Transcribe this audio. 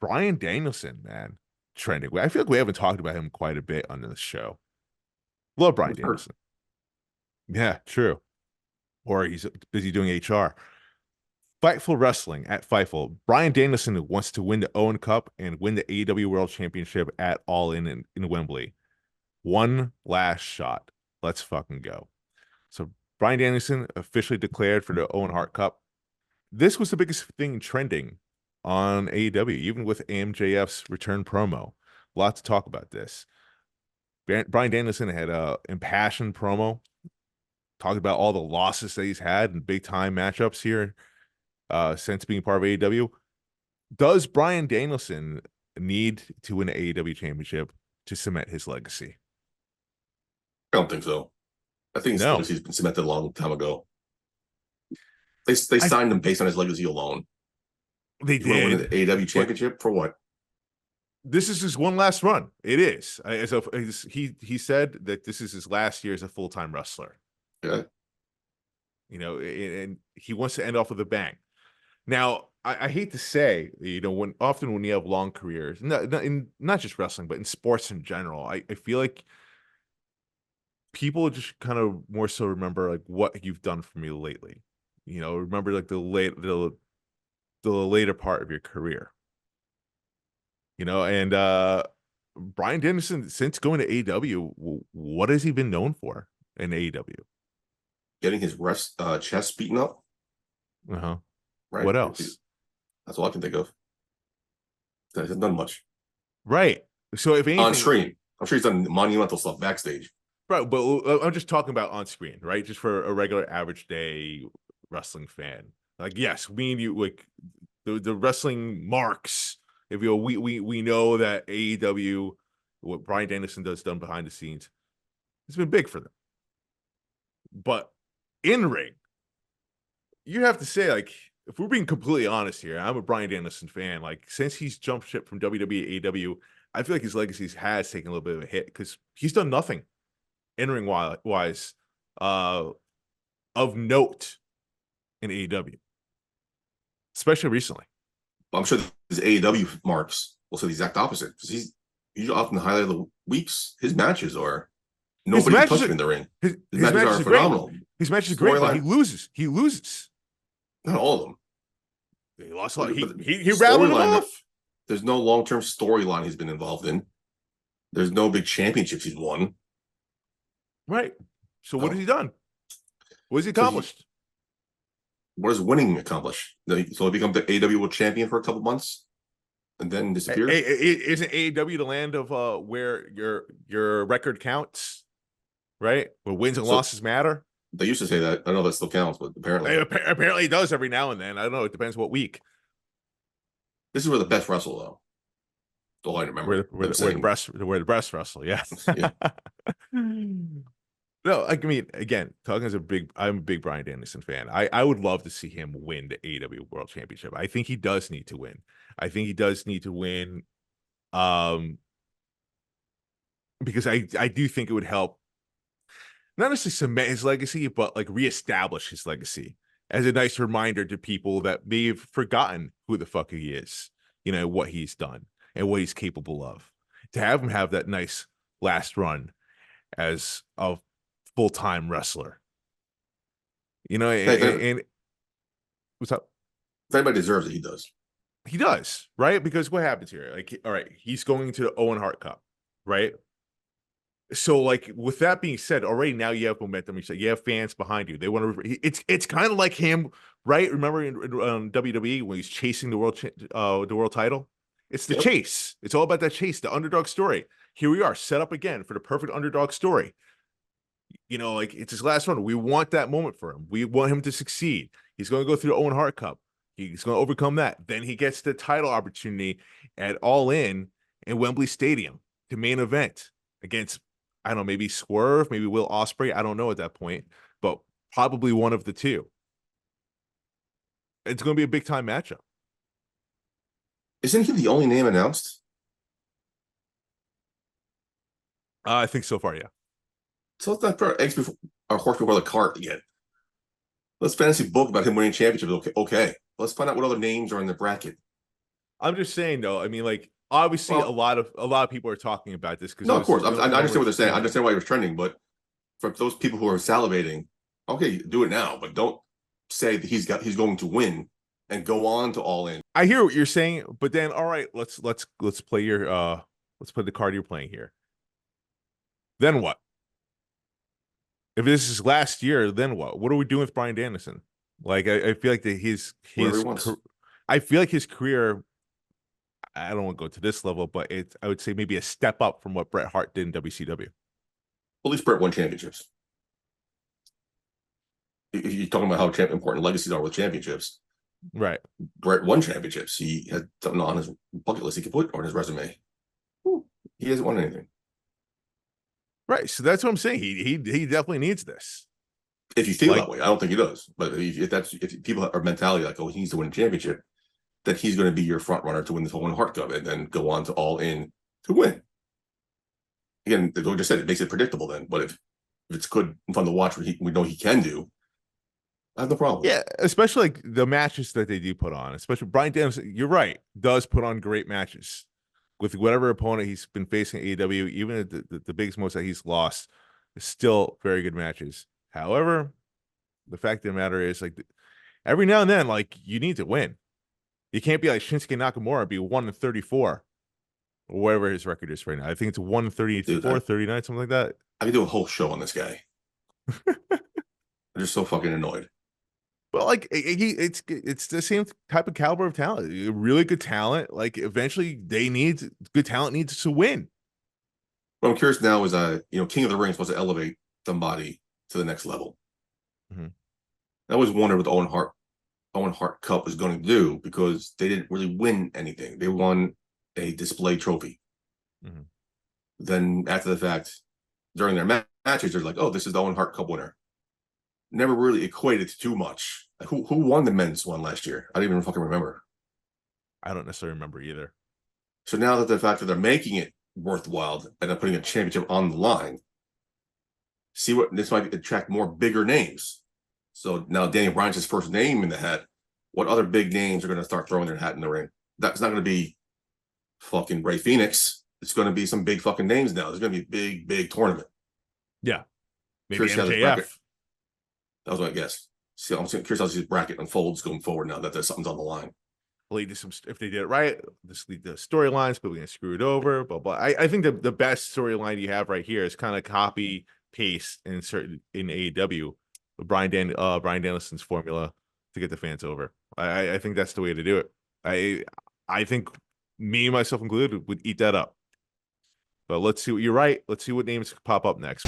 Bryan Danielson, man, trending. I feel like we haven't talked about him quite a bit on this show. Love Bryan We've heard. Danielson. Yeah, true. Or he's busy doing HR. Fightful Wrestling at Fightful. Bryan Danielson wants to win the Owen Cup and win the AEW World Championship at All in Wembley. One last shot. Let's fucking go. So Bryan Danielson officially declared for the Owen Hart Cup. This was the biggest thing trending on AEW, even with AMJF's return promo. A lot to talk about this. Bryan Danielson had a impassioned promo, talking about all the losses that he's had in big time matchups here since being part of AEW. Does Bryan Danielson need to win an AEW championship to cement his legacy? I don't think so. I think his No. legacy's been cemented a long time ago. They I signed him based on his legacy alone. They You want to win did, the AEW but championship for what? this is his one last run. It is. He said that this is his last year as a full-time wrestler. Yeah. And he wants to end off with a bang. Now, I hate to say, when you have long careers, not just wrestling, but in sports in general, I feel like people just kind of more so remember like what you've done for me lately. Remember like the later part of your career. And Bryan Danielson, since going to AEW, what has he been known for in AEW? Getting his chest beaten up, Uh-huh. right? What else? That's all I can think of. He hasn't done much Right. So if on anything, screen. I'm sure he's done monumental stuff backstage. right, but I'm just talking about on screen, right? Just for a regular average day wrestling fan. Like, yes, we and you, like the wrestling marks. If we know that AEW, what Bryan Danielson does done behind the scenes, it's been big for them. But in ring, you have to say, like, if we're being completely honest here, I'm a Bryan Danielson fan. Like, since he's jumped ship from WWE to AEW, I feel like his legacy has taken a little bit of a hit because he's done nothing in ring wise uh, of note in AEW, especially recently. I'm sure his AEW marks will say the exact opposite because he's often the highlight of the weeks. His matches are His nobody can matches, touch him in the ring. His his matches matches are are great. phenomenal. His matches are great, but he Storyline, loses. He loses. not all of them. He lost a lot. But He rattled him storyline, off. there's no long term storyline he's been involved in. There's no big championships he's won. Right. So what No. has he done? What has he So accomplished? what does winning accomplish? So he becomes the AEW World Champion for a couple months and then disappears. Isn't AEW the land of where your record counts, right? Where wins and So losses matter? they used to say that. I don't know if that still counts, but apparently Apparently it does every now and then. I don't know. It depends what week. this is where the best wrestle though. That's all I remember them saying. Where the breast wrestle, yeah. Yeah. No, I mean, again, talking as I'm a big Bryan Danielson fan. I would love to see him win the AEW World Championship. I think he does need to win. I think he does need to win, um, because I do think it would help not necessarily cement his legacy, but like reestablish his legacy as a nice reminder to people that may have forgotten who the fuck he is, what he's done and what he's capable of. To have him have that nice last run as a full-time wrestler, and what's up? If anybody deserves it, he does. He does, right? Because what happens here? Like, all right, he's going to the Owen Hart Cup, right? So, like, with that being said, already now you have momentum. You have fans behind you. They want to. It's kind of like him, right? Remember in WWE when he's chasing the world title? It's the Yep. chase. It's all about that chase, the underdog story. Here we are, set up again for the perfect underdog story. Like it's his last run. We want that moment for him. We want him to succeed. He's going to go through the Owen Hart Cup. He's going to overcome that. Then he gets the title opportunity at All In Wembley Stadium, the main event against, I don't know, maybe Swerve, maybe Will Ospreay. I don't know at that point, but probably one of the two. It's going to be a big time matchup. Isn't he the only name announced? I think so far, yeah. So let's not put eggs before our horse before the cart again. Let's fantasy book about him winning championships. Okay. Let's find out what other names are in the bracket. I'm just saying though. I mean, like obviously Well, a lot of people are talking about this because no, it of was course, I understand what numbers they're saying. I trending. understand why it was trending, but for those people who are salivating, okay, do it now, but don't say that he's going to win and go on to All In. I hear what you're saying, but then all right, let's play your let's play the card you're playing here. Then what? If this is last year, then what? What are we doing with Bryan Danielson? Like I feel like that Whatever he his wants. I feel like his career. I don't want to go to this level, but it's I would say maybe a step up from what Bret Hart did in WCW. At least Brett won championships. You're talking about how important legacies are with championships. Right. Brett won championships. He had something on his bucket list he could put on his resume. He hasn't won anything. Right. So that's what I'm saying. He definitely needs this. If you feel Like that way, I don't think he does. But if people are mentality like, oh, he needs to win a championship, then he's going to be your front runner to win the Owen Hart Cup and then go on to All In to win. Again, like I just said, it makes it predictable then. But if it's good and fun to watch, we know he can do, I have no problem. yeah, especially like the matches that they do put on, especially Bryan Danielson, you're right, does put on great matches with whatever opponent he's been facing at AEW, even at the biggest most that he's lost, still very good matches. However, the fact of the matter is, like, every now and then, like, you need to win. You can't be like Shinsuke Nakamura, be 1-34 or whatever his record is right now. I think it's 1-34, 39, something like that. I could do a whole show on this guy. I'm just so fucking annoyed. But like it's the same type of caliber of talent. Really good talent. Like eventually they need good talent needs to win. What I'm curious now is, King of the Ring is supposed to elevate somebody to the next level. Mm-hmm. I always wondered what the Owen Hart Cup was going to do because they didn't really win anything. They won a display trophy. Mm-hmm. Then after the fact, during their matches, they're like, "Oh, this is the Owen Hart Cup winner." Never really equated to too much. Who won the men's one last year? I don't even fucking remember. I don't necessarily remember either. So now that the fact that they're making it worthwhile and they're putting a championship on the line, see what this might attract more bigger names. So now Daniel Bryan's his first name in the hat. What other big names are going to start throwing their hat in the ring? That's not going to be fucking Ray Phoenix. It's going to be some big fucking names now. There's going to be a big, big tournament. Yeah. Maybe Curious how this bracket. MJF. That was my guess. See, I'm curious how this bracket unfolds going forward now that there's something's on the line. Lead to some if they did it right, this lead to storylines, but we're gonna screw it over. But I think the best storyline you have right here is kind of copy paste in AEW Bryan Danielson's formula to get the fans over. I think that's the way to do it. I think me myself included would eat that up. But let's see what you're right. Let's see what names pop up next.